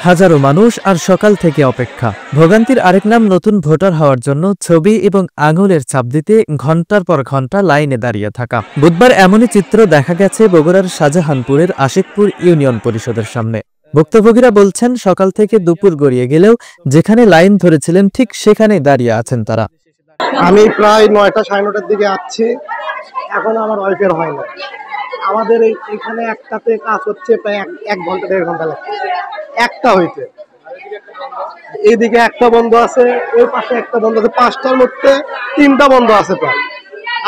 হাজারো মানুষ আর সকাল থেকে অপেক্ষা। ভোগান্তির আরেক নাম নতুন ভোটার হওয়ার জন্য ছবি এবং আঙুলের ছাপ দিতে ঘন্টার পর ঘন্টা লাইনে দাঁড়িয়ে থাকা। বুধবার এমনই চিত্র দেখা গেছে বগুড়ার শাহজাহানপুরের আশিকপুর ইউনিয়ন পরিষদের সামনে। ভুক্তভোগীরা বলছেন সকাল থেকে দুপুর গড়িয়ে গেলেও যেখানে লাইন ধরেছিলেন ঠিক সেখানেই দাঁড়িয়ে আছেন তারা। আমি প্রায় 9টা 9:30টার দিকে আসছি, এখন আমার ওয়াইফের হয় না। আমাদের এইখানে একটাতে কাজ হচ্ছে প্রায় 1 ঘন্টা 1.5 ঘন্টা লাগছে একটা হইতে। এইদিকে একটা বন্ধ আছে, ওই পাশে একটা বন্ধ আছে, 5টার মধ্যে 3টা বন্ধ আছে প্রায়,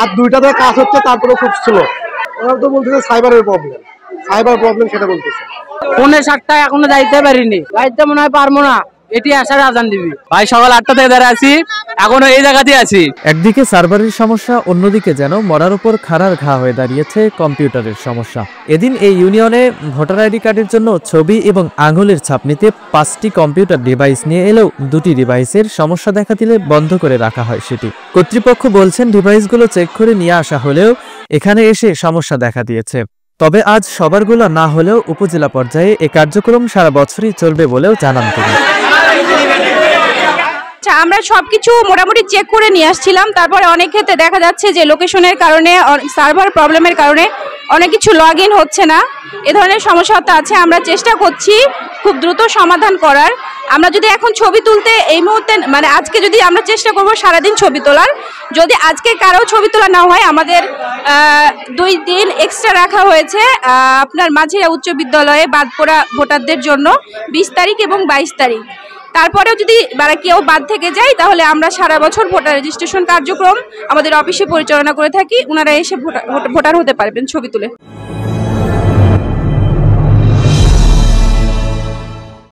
আর 2টাতে কাজ হচ্ছে, তারপরে খুব স্লো। ওরা তো বলতেছে সাইবার প্রবলেম সেটা বলতেছে। 7:45 এখনো যাইতে পারিনি, যাইতে মনে হয় পারবো না, এটি আসার আজান দিবি। ভাই সকাল 8টা থেকে দাঁড়িয়ে আছি, এখনো এই জায়গাতেই আছি। একদিকে সার্ভারের সমস্যা, অন্যদিকে যেন মরার উপর খাড়ার ঘা হয়ে দাঁড়িয়েছে কম্পিউটারের সমস্যা। এদিন এই ইউনিয়নে ভোটার আইডি কার্ডের জন্য ছবি এবং আঙুলের ছাপ নিতে 5টি কম্পিউটার ডিভাইস নিয়ে এলেও 2টি ডিভাইসের সমস্যা দেখা দিলে বন্ধ করে রাখা হয় সেটি। কর্তৃপক্ষ বলছেন ডিভাইসগুলো চেক করে নিয়ে আসা হলেও এখানে এসে সমস্যা দেখা দিয়েছে। তবে আজ সবারগুলো না হলেও উপজেলা পর্যায়ে এ কার্যক্রম সারা বছরই চলবে বলেও জানান তিনি। আমরা সবকিছু মোটামুটি চেক করে নিয়ে আসছিলাম, তারপরে অনেক ক্ষেত্রে দেখা যাচ্ছে যে লোকেশনের কারণে, সার্ভার প্রবলেমের কারণে অনেক কিছু লগ ইন হচ্ছে না। এ ধরনের সমস্যা তো আছে, আমরা চেষ্টা করছি খুব দ্রুত সমাধান করার। আমরা যদি এখন ছবি তুলতে এই মুহূর্তে মানে আজকে যদি আমরা চেষ্টা করব সারাদিন ছবি তোলার, যদি আজকে কারো ছবি তোলা না হয় আমাদের 2 দিন এক্সট্রা রাখা হয়েছে আপনার মাঝিরা উচ্চ বিদ্যালয়ে বাদ পড়া ভোটারদের জন্য 20 তারিখ এবং 22 তারিখ। তারপরেও যদি কেউ বাদ থেকে যায় তাহলে আমরা সারা বছর ভোটার রেজিস্ট্রেশন কার্যক্রম আমাদের অফিসে পরিচালনা করে থাকি, ওনারা এসে ভোটার হতে পারবেন ছবি তুলে।